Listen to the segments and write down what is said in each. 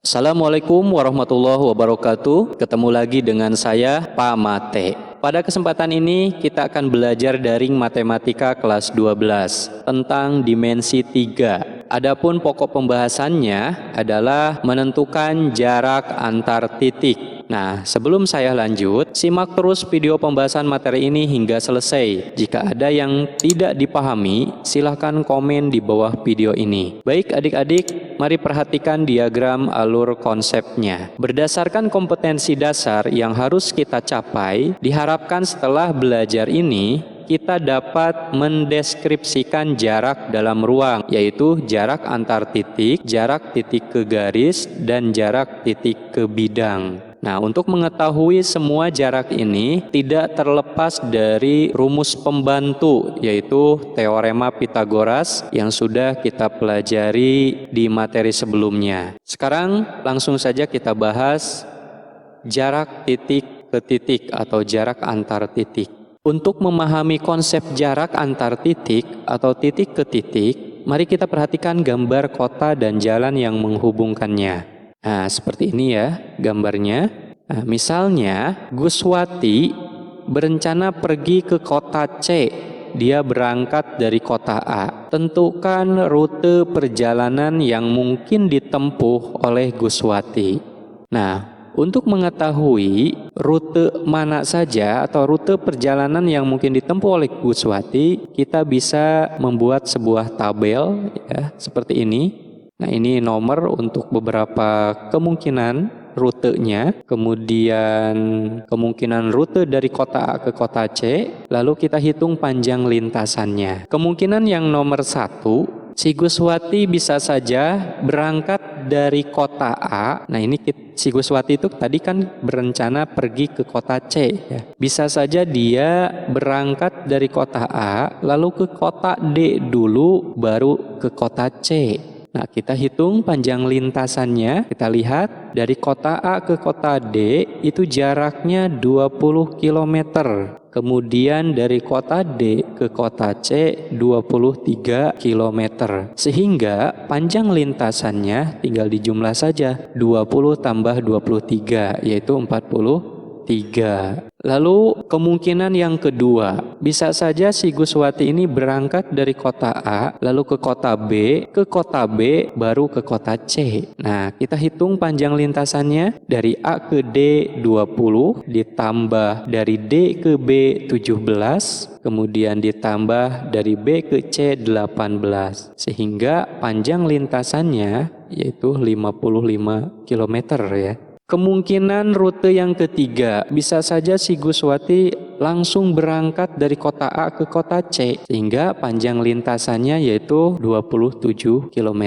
Assalamualaikum warahmatullahi wabarakatuh. Ketemu lagi dengan saya, Pak Mate. Pada kesempatan ini kita akan belajar daring matematika kelas 12 tentang dimensi 3. Adapun pokok pembahasannya adalah menentukan jarak antar titik. Nah, sebelum saya lanjut, simak terus video pembahasan materi ini hingga selesai. Jika ada yang tidak dipahami, silahkan komen di bawah video ini. Baik adik-adik, mari perhatikan diagram alur konsepnya. Berdasarkan kompetensi dasar yang harus kita capai, diharapkan setelah belajar ini, kita dapat mendeskripsikan jarak dalam ruang, yaitu jarak antar titik, jarak titik ke garis, dan jarak titik ke bidang. Nah, untuk mengetahui semua jarak ini tidak terlepas dari rumus pembantu, yaitu teorema Pythagoras yang sudah kita pelajari di materi sebelumnya. Sekarang langsung saja kita bahas jarak titik ke titik atau jarak antar titik. Untuk memahami konsep jarak antar titik atau titik ke titik, mari kita perhatikan gambar kota dan jalan yang menghubungkannya. Nah, seperti ini ya gambarnya. Nah, misalnya Guswati berencana pergi ke kota C. Dia berangkat dari kota A. Tentukan rute perjalanan yang mungkin ditempuh oleh Guswati. Nah, untuk mengetahui rute mana saja atau rute perjalanan yang mungkin ditempuh oleh Guswati, kita bisa membuat sebuah tabel ya, seperti ini. Nah, ini nomor untuk beberapa kemungkinan rutenya, kemudian kemungkinan rute dari kota A ke kota C, lalu kita hitung panjang lintasannya. Kemungkinan yang nomor 1, si Guswati bisa saja berangkat dari kota A. Nah, ini si Guswati itu tadi kan berencana pergi ke kota C ya. Bisa saja dia berangkat dari kota A lalu ke kota D dulu baru ke kota C. Nah, kita hitung panjang lintasannya. Kita lihat dari kota A ke kota D itu jaraknya 20 km. Kemudian dari kota D ke kota C 23 km. Sehingga panjang lintasannya tinggal dijumlah saja. 20 tambah 23 yaitu 43. Lalu kemungkinan yang kedua, bisa saja si Guswati ini berangkat dari kota A lalu ke kota B, baru ke kota C. Nah, kita hitung panjang lintasannya dari A ke D 20 ditambah dari D ke B 17, kemudian ditambah dari B ke C 18, sehingga panjang lintasannya yaitu 55 km ya. Kemungkinan rute yang ketiga, bisa saja si Guswati langsung berangkat dari kota A ke kota C, sehingga panjang lintasannya yaitu 27 km.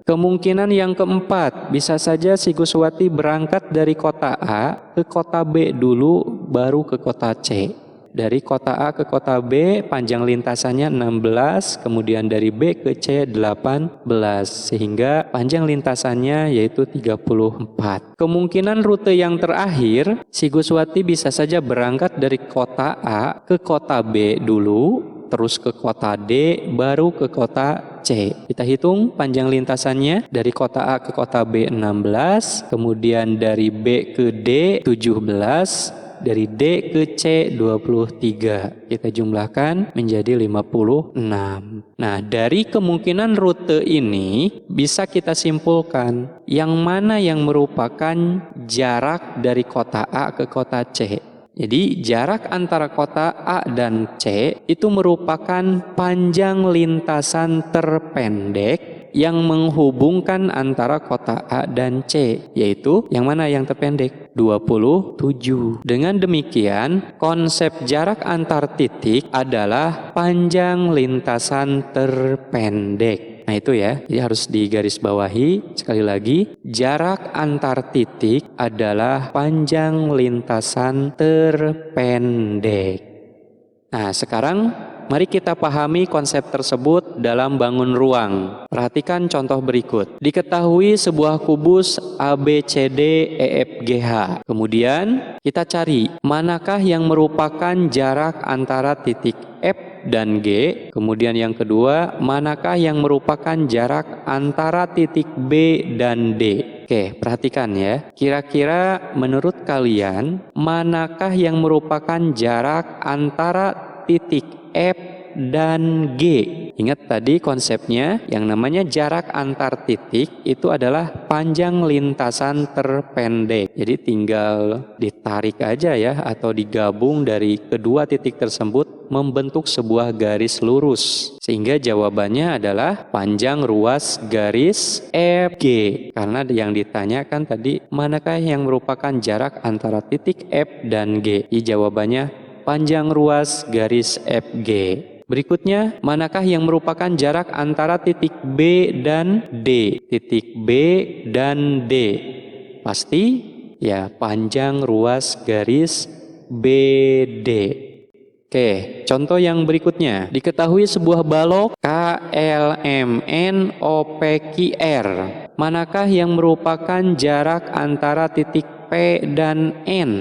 Kemungkinan yang keempat, bisa saja si Guswati berangkat dari kota A ke kota B dulu, baru ke kota C. Dari kota A ke kota B panjang lintasannya 16, kemudian dari B ke C 18, sehingga panjang lintasannya yaitu 34. Kemungkinan rute yang terakhir, si Guswati bisa saja berangkat dari kota A ke kota B dulu, terus ke kota D, baru ke kota C. Kita hitung panjang lintasannya dari kota A ke kota B 16, kemudian dari B ke D 17, dari D ke C 23. Kita jumlahkan menjadi 56. Nah, dari kemungkinan rute ini bisa kita simpulkan yang mana yang merupakan jarak dari kota A ke kota C. Jadi jarak antara kota A dan C itu merupakan panjang lintasan terpendek yang menghubungkan antara kota A dan C, yaitu yang mana yang terpendek? 27. Dengan demikian, konsep jarak antar titik adalah panjang lintasan terpendek. Nah, itu ya, jadi harus digarisbawahi sekali lagi, jarak antar titik adalah panjang lintasan terpendek. Nah, sekarang mari kita pahami konsep tersebut dalam bangun ruang. Perhatikan contoh berikut. Diketahui sebuah kubus ABCD EFGH. Kemudian kita cari manakah yang merupakan jarak antara titik F dan G. Kemudian yang kedua, manakah yang merupakan jarak antara titik B dan D. Oke, perhatikan ya. Kira-kira menurut kalian, manakah yang merupakan jarak antara titik F dan G? Ingat tadi konsepnya, yang namanya jarak antar titik itu adalah panjang lintasan terpendek. Jadi tinggal ditarik aja ya, atau digabung dari kedua titik tersebut membentuk sebuah garis lurus. Sehingga jawabannya adalah panjang ruas garis FG. Karena yang ditanyakan tadi, manakah yang merupakan jarak antara titik F dan G? Jawabannya panjang ruas garis FG. Berikutnya, manakah yang merupakan jarak antara titik B dan D? Titik B dan D. Pasti ya panjang ruas garis BD. Oke, contoh yang berikutnya. Diketahui sebuah balok KLMNOPQR. Manakah yang merupakan jarak antara titik P dan N?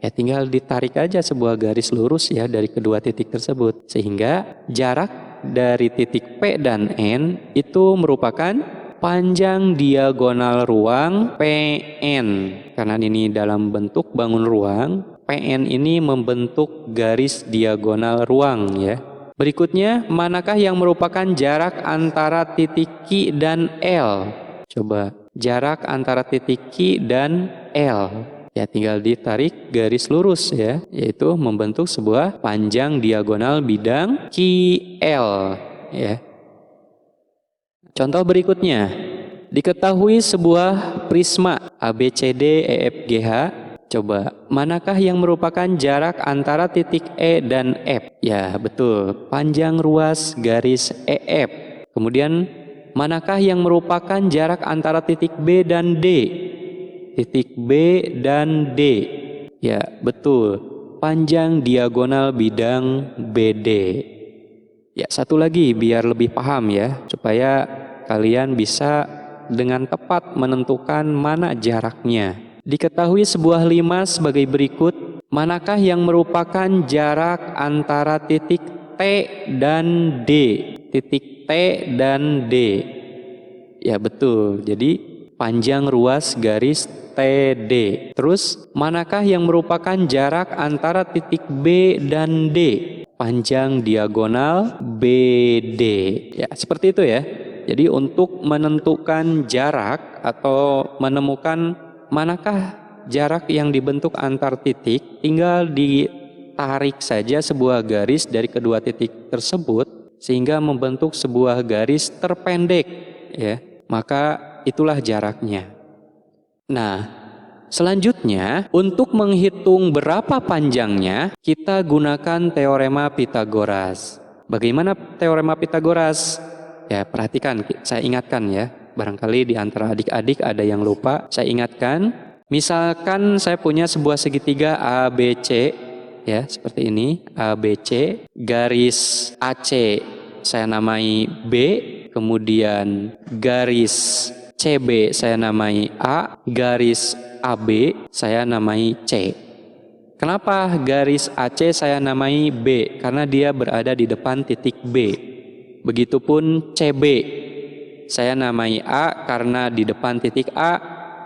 Ya tinggal ditarik aja sebuah garis lurus ya dari kedua titik tersebut. Sehingga jarak dari titik P dan N itu merupakan panjang diagonal ruang PN. Karena ini dalam bentuk bangun ruang, PN ini membentuk garis diagonal ruang ya. Berikutnya, manakah yang merupakan jarak antara titik Q dan L? Coba, jarak antara titik Q dan L. Ya tinggal ditarik garis lurus ya, yaitu membentuk sebuah panjang diagonal bidang QL ya. Contoh berikutnya, diketahui sebuah prisma ABCD EFGH. Coba, manakah yang merupakan jarak antara titik E dan F? Ya betul, panjang ruas garis EF. Kemudian, manakah yang merupakan jarak antara titik B dan D? Titik B dan D. Ya, betul. Panjang diagonal bidang BD. Ya, satu lagi biar lebih paham ya, supaya kalian bisa dengan tepat menentukan mana jaraknya. Diketahui sebuah limas sebagai berikut. Manakah yang merupakan jarak antara titik T dan D? Titik T dan D. Ya, betul. Jadi panjang ruas garis TD. Terus, manakah yang merupakan jarak antara titik B dan D? Panjang diagonal BD. Ya, seperti itu ya. Jadi untuk menentukan jarak atau menemukan manakah jarak yang dibentuk antar titik, tinggal ditarik saja sebuah garis dari kedua titik tersebut sehingga membentuk sebuah garis terpendek ya. Maka itulah jaraknya. Nah, selanjutnya untuk menghitung berapa panjangnya, kita gunakan teorema Pythagoras. Bagaimana teorema Pythagoras? Ya, perhatikan, saya ingatkan ya. Barangkali di antara adik-adik ada yang lupa, saya ingatkan. Misalkan saya punya sebuah segitiga ABC, ya seperti ini, ABC, garis AC saya namai B, kemudian garis CB saya namai A, garis AB saya namai C. Kenapa garis AC saya namai B? Karena dia berada di depan titik B. Begitupun CB saya namai A karena di depan titik A,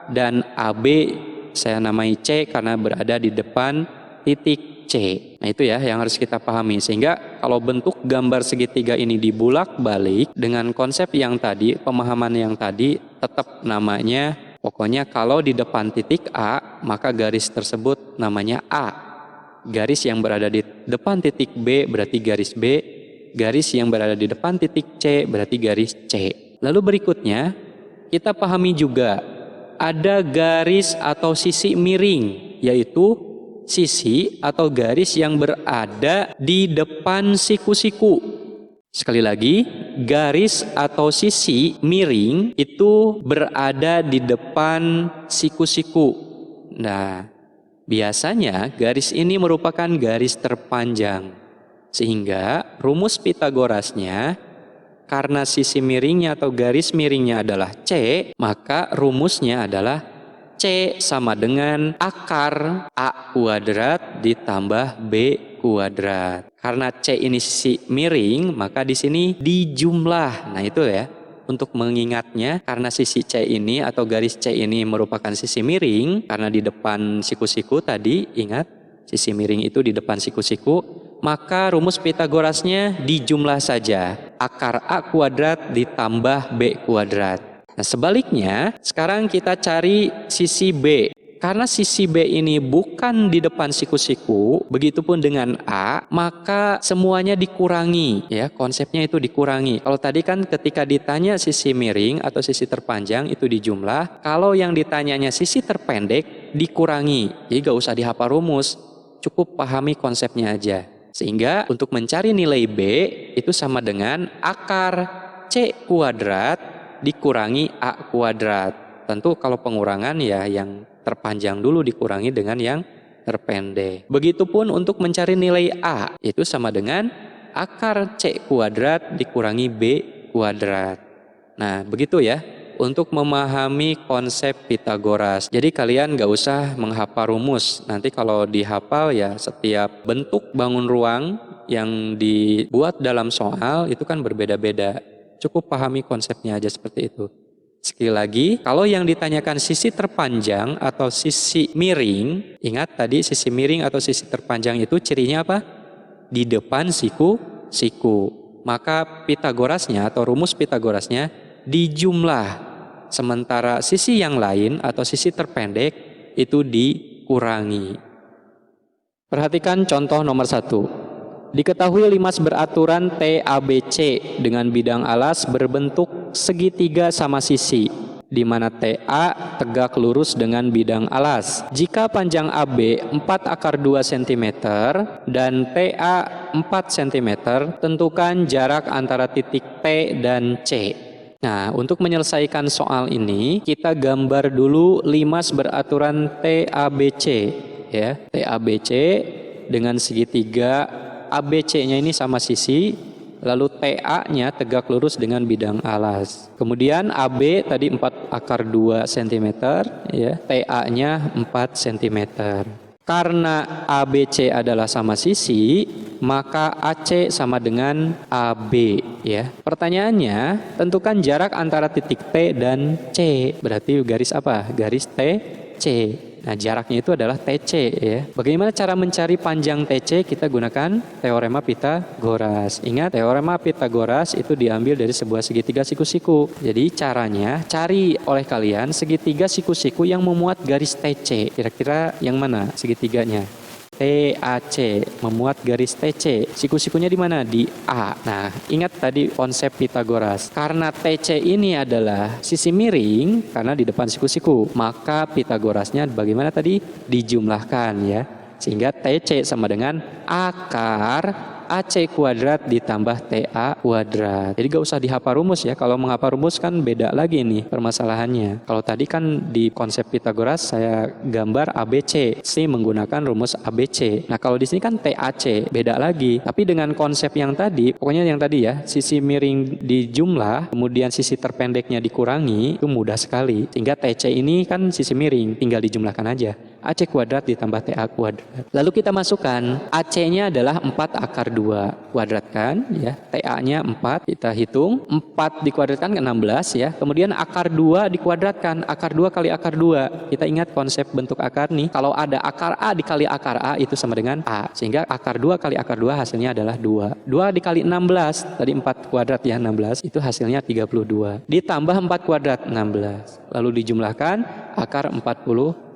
dan AB saya namai C karena berada di depan titik C. Nah itu ya yang harus kita pahami, sehingga kalau bentuk gambar segitiga ini dibulak-balik dengan konsep yang tadi, pemahaman yang tadi, tetap namanya, pokoknya kalau di depan titik A maka garis tersebut namanya A. Garis yang berada di depan titik B berarti garis B, garis yang berada di depan titik C berarti garis C. Lalu berikutnya kita pahami juga ada garis atau sisi miring, yaitu sisi atau garis yang berada di depan siku-siku. Sekali lagi, garis atau sisi miring itu berada di depan siku-siku. Nah, biasanya garis ini merupakan garis terpanjang. Sehingga rumus Pythagorasnya, karena sisi miringnya atau garis miringnya adalah C, maka rumusnya adalah C sama dengan akar A kuadrat ditambah B kuadrat. Karena C ini sisi miring, maka di sini dijumlah. Nah itu ya, Untuk mengingatnya, karena sisi C ini atau garis C ini merupakan sisi miring, karena di depan siku-siku tadi, ingat, sisi miring itu di depan siku-siku, maka rumus Pitagorasnya dijumlah saja. Akar A kuadrat ditambah B kuadrat. Nah, sebaliknya, sekarang kita cari sisi B. Karena sisi B ini bukan di depan siku-siku, begitupun dengan A, maka semuanya dikurangi, ya, konsepnya itu dikurangi. Kalau tadi kan ketika ditanya sisi miring atau sisi terpanjang itu dijumlah, kalau yang ditanyanya sisi terpendek dikurangi. Jadi gak usah dihafal rumus, cukup pahami konsepnya aja. Sehingga untuk mencari nilai B itu sama dengan akar C kuadrat dikurangi A kuadrat. Tentu kalau pengurangan ya yang terpanjang dulu dikurangi dengan yang terpendek. Begitupun untuk mencari nilai A, itu sama dengan akar C kuadrat dikurangi B kuadrat. Nah, begitu ya untuk memahami konsep Pitagoras. Jadi kalian gak usah menghafal rumus. Nanti kalau dihafal ya setiap bentuk bangun ruang yang dibuat dalam soal itu kan berbeda-beda. Cukup pahami konsepnya aja seperti itu. Sekali lagi, kalau yang ditanyakan sisi terpanjang atau sisi miring, ingat tadi sisi miring atau sisi terpanjang itu cirinya apa? Di depan siku. Maka Pitagorasnya atau rumus Pitagorasnya dijumlah. Sementara sisi yang lain atau sisi terpendek itu dikurangi. Perhatikan contoh nomor 1. Diketahui limas beraturan TABC dengan bidang alas berbentuk segitiga sama sisi, di mana TA tegak lurus dengan bidang alas. Jika panjang AB 4 akar 2 cm dan TA 4 cm, tentukan jarak antara titik T dan C. Nah, untuk menyelesaikan soal ini, kita gambar dulu limas beraturan TABC, ya. TABC dengan segitiga, ABC-nya ini sama sisi, lalu TA-nya tegak lurus dengan bidang alas. Kemudian AB tadi 4 akar 2 cm, ya. TA-nya 4 cm. Karena ABC adalah sama sisi, maka AC sama dengan AB, ya. Pertanyaannya, tentukan jarak antara titik T dan C. Berarti garis apa? Garis TC. Nah, jaraknya itu adalah TC, ya. Bagaimana cara mencari panjang TC? Kita gunakan teorema Pitagoras. Ingat, teorema Pitagoras itu diambil dari sebuah segitiga siku-siku. Jadi caranya cari oleh kalian segitiga siku-siku yang memuat garis TC. Kira-kira yang mana segitiganya? TAC, memuat garis TC. Siku-sikunya di mana? Di A. Nah, ingat tadi konsep Pitagoras. Karena TC ini adalah sisi miring, karena di depan siku-siku, maka Pitagorasnya bagaimana tadi? Dijumlahkan, ya. Sehingga TC sama dengan akar AC kuadrat ditambah TA kuadrat. Jadi gak usah dihafal rumus ya. Kalau menghafal rumus kan beda lagi nih permasalahannya. Kalau tadi kan di konsep Pitagoras saya gambar ABC, C menggunakan rumus ABC. Nah, kalau di sini kan TAC, beda lagi. Tapi dengan konsep yang tadi, pokoknya yang tadi ya, sisi miring dijumlah, kemudian sisi terpendeknya dikurangi, itu mudah sekali. Sehingga TC ini kan sisi miring, tinggal dijumlahkan aja. AC kuadrat ditambah TA kuadrat. Lalu kita masukkan AC-nya adalah 4 akar 2 kuadratkan, ya. TA-nya 4, kita hitung 4 dikuadratkan ke 16, ya. Kemudian akar 2 dikuadratkan, akar 2 kali akar 2. Kita ingat konsep bentuk akar nih. Kalau ada akar A dikali akar A itu sama dengan A. Sehingga akar 2 kali akar 2 hasilnya adalah 2. 2 dikali 16, tadi 4 kuadrat ya 16, itu hasilnya 32. Ditambah 4 kuadrat 16. Lalu dijumlahkan akar 48.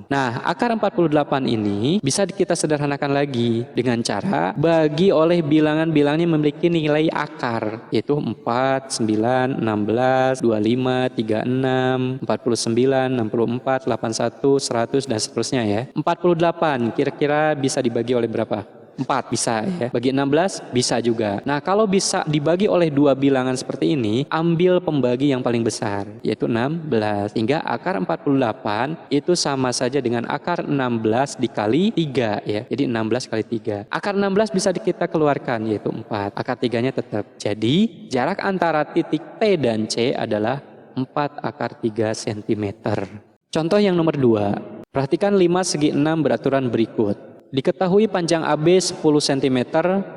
Nah, akar 48 ini bisa kita sederhanakan lagi dengan cara bagi oleh bilangan-bilangan yang memiliki nilai akar, yaitu 4, 9, 16, 25, 36, 49, 64, 81, 100 dan seterusnya ya. 48 kira-kira bisa dibagi oleh berapa? 4 bisa ya. Bagi 16 bisa juga. Nah, kalau bisa dibagi oleh dua bilangan seperti ini, ambil pembagi yang paling besar, yaitu 16. Hingga akar 48 itu sama saja dengan akar 16 dikali 3 ya. Jadi 16 kali 3. Akar 16 bisa kita keluarkan, yaitu 4. Akar 3-nya tetap. Jadi jarak antara titik T dan C adalah 4 akar 3 cm. Contoh yang nomor 2. Perhatikan limas segi 6 beraturan berikut. Diketahui panjang AB 10 cm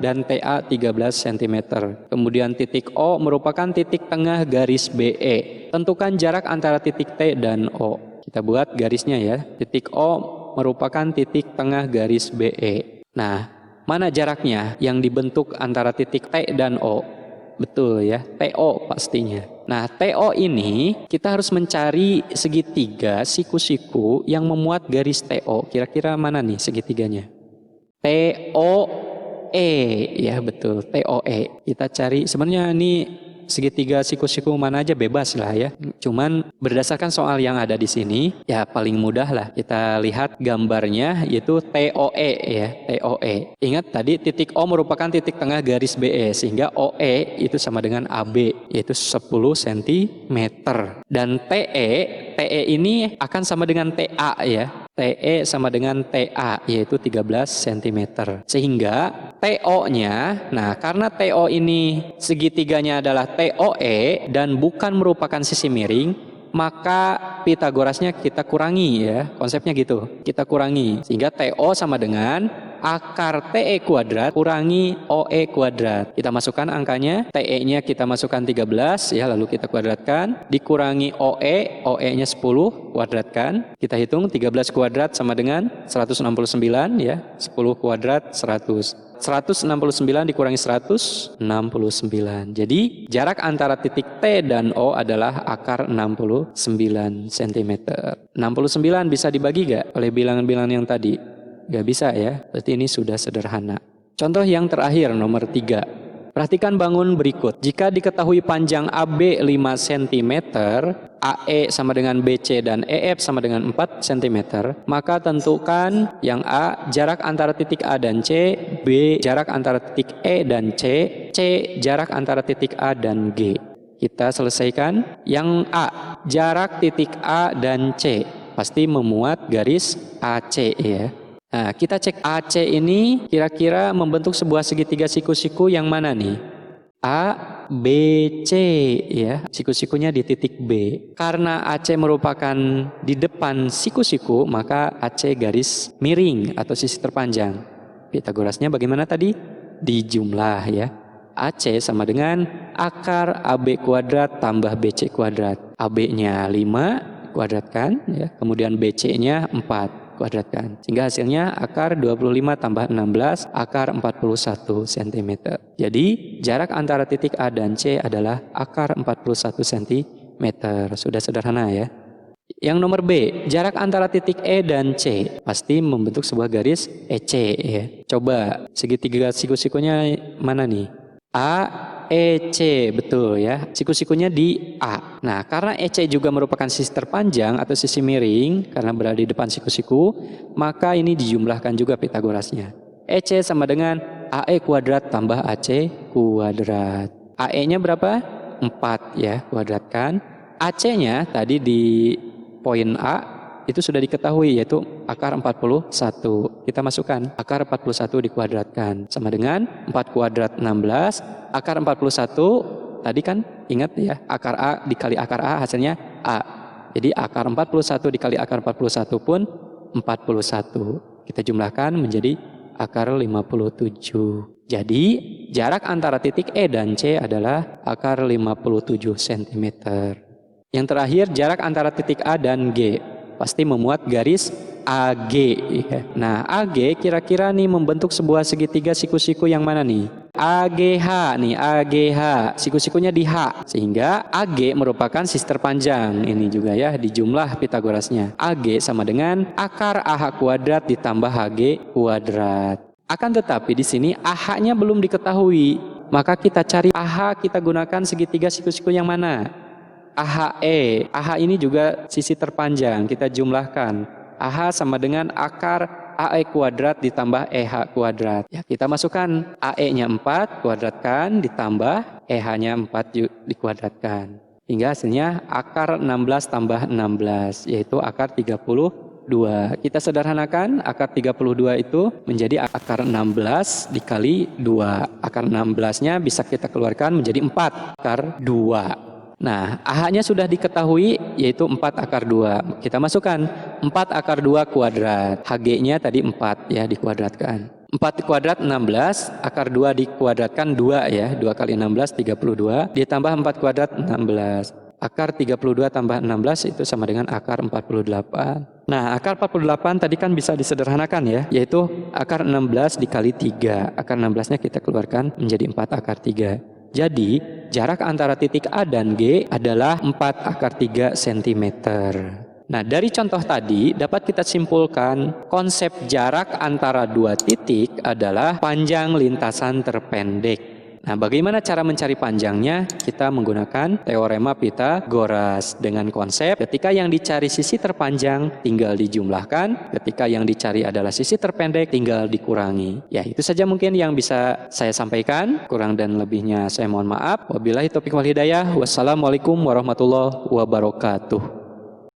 dan TA 13 cm. Kemudian titik O merupakan titik tengah garis BE. Tentukan jarak antara titik T dan O. Kita buat garisnya ya. Titik O merupakan titik tengah garis BE. Nah, mana jaraknya yang dibentuk antara titik T dan O? Betul ya, TO pastinya. Nah, TO ini kita harus mencari segitiga siku-siku yang memuat garis TO. Kira-kira mana nih segitiganya? TOE, ya betul, TOE. Kita cari, sebenarnya ini segitiga siku-siku mana aja bebas lah ya. Cuman berdasarkan soal yang ada di sini, ya paling mudah lah kita lihat gambarnya yaitu TOE ya, TOE. Ingat tadi titik O merupakan titik tengah garis BE sehingga OE itu sama dengan AB yaitu 10 cm. Dan TE ini akan sama dengan TA ya. TE sama dengan TA yaitu 13 cm. Sehingga TO-nya, nah karena TO ini segitiganya adalah TOE dan bukan merupakan sisi miring, maka Pitagorasnya kita kurangi ya. Konsepnya gitu, kita kurangi. Sehingga TO sama dengan akar TE kuadrat kurangi OE kuadrat. Kita masukkan angkanya, TE-nya kita masukkan 13 ya, lalu kita kuadratkan, dikurangi OE, OE-nya 10, kuadratkan. Kita hitung 13 kuadrat sama dengan 169 ya, 10 kuadrat 100. 169 dikurangi 169. Jadi jarak antara titik T dan O adalah akar 69 cm. 69 bisa dibagi gak oleh bilangan-bilangan yang tadi? Gak bisa ya, berarti ini sudah sederhana. Contoh yang terakhir nomor 3. Perhatikan bangun berikut. Jika diketahui panjang AB 5 cm, AE sama dengan BC dan EF sama dengan 4 cm, maka tentukan yang A jarak antara titik A dan C, B jarak antara titik E dan C, C jarak antara titik A dan G. Kita selesaikan. Yang A jarak titik A dan C pasti memuat garis AC ya. Nah, kita cek AC ini kira-kira membentuk sebuah segitiga siku-siku yang mana nih? A, B, C ya. Siku-sikunya di titik B. Karena AC merupakan di depan siku-siku, maka AC garis miring atau sisi terpanjang. Pitagorasnya bagaimana tadi? Dijumlah ya. AC sama dengan akar AB kuadrat tambah BC kuadrat. AB-nya 5 kuadratkan ya. Kemudian BC-nya 4. kuadratkan. Sehingga hasilnya akar 25 tambah 16, akar 41 cm. Jadi jarak antara titik A dan C adalah akar 41 cm. Sudah sederhana ya. Yang nomor B, jarak antara titik E dan C pasti membentuk sebuah garis EC ya. Coba segitiga siku-sikunya mana nih? A, EC, betul ya. Siku-sikunya di A. Nah, karena EC juga merupakan sisi terpanjang atau sisi miring karena berada di depan siku-siku, maka ini dijumlahkan juga Pitagorasnya. EC sama dengan AE kuadrat tambah AC kuadrat. AE-nya berapa? 4 ya, kuadratkan. AC-nya tadi di poin A itu sudah diketahui yaitu akar 41. Kita masukkan akar 41 dikuadratkan sama dengan 4 kuadrat 16. Akar 41 tadi kan ingat ya, akar A dikali akar A hasilnya A. Jadi akar 41 dikali akar 41 pun 41. Kita jumlahkan menjadi akar 57. Jadi jarak antara titik E dan C adalah akar 57 cm. Yang terakhir jarak antara titik A dan G pasti memuat garis AG. Nah, AG kira-kira nih membentuk sebuah segitiga siku-siku yang mana nih? AGH nih, AGH. Siku-sikunya di H. Sehingga AG merupakan sisi terpanjang. Ini juga ya dijumlah Pitagorasnya. AG sama dengan akar AH kuadrat ditambah HG kuadrat. Akan tetapi di sini AH-nya belum diketahui. Maka kita cari AH, kita gunakan segitiga siku-siku yang mana? AHE. AH ini juga sisi terpanjang, kita jumlahkan. AH sama dengan akar AE kuadrat ditambah EH kuadrat. Ya, kita masukkan AE-nya 4, kuadratkan, ditambah EH-nya 4 dikuadratkan. Hingga hasilnya akar 16 tambah 16, yaitu akar 32. Kita sederhanakan, akar 32 itu menjadi akar 16 dikali 2. Akar 16-nya bisa kita keluarkan menjadi 4, akar 2. Nah, AH-nya sudah diketahui yaitu 4 akar 2. Kita masukkan 4 akar 2 kuadrat. HG-nya tadi 4 ya, dikuadratkan. 4 kuadrat 16, akar 2 dikuadratkan 2 ya. 2 kali 16, 32. Ditambah 4 kuadrat 16. Akar 32 tambah 16 itu sama dengan akar 48. Nah, akar 48 tadi kan bisa disederhanakan ya, yaitu akar 16 dikali 3. Akar 16-nya kita keluarkan menjadi 4 akar 3. Jadi, jarak antara titik A dan G adalah 4 akar 3 cm. Nah, dari contoh tadi dapat kita simpulkan konsep jarak antara dua titik adalah panjang lintasan terpendek. Nah, bagaimana cara mencari panjangnya? Kita menggunakan teorema Pythagoras dengan konsep ketika yang dicari sisi terpanjang tinggal dijumlahkan, ketika yang dicari adalah sisi terpendek tinggal dikurangi. Ya, itu saja mungkin yang bisa saya sampaikan. Kurang dan lebihnya saya mohon maaf. Wabillahi taufiq wal hidayah. Wassalamualaikum warahmatullahi wabarakatuh.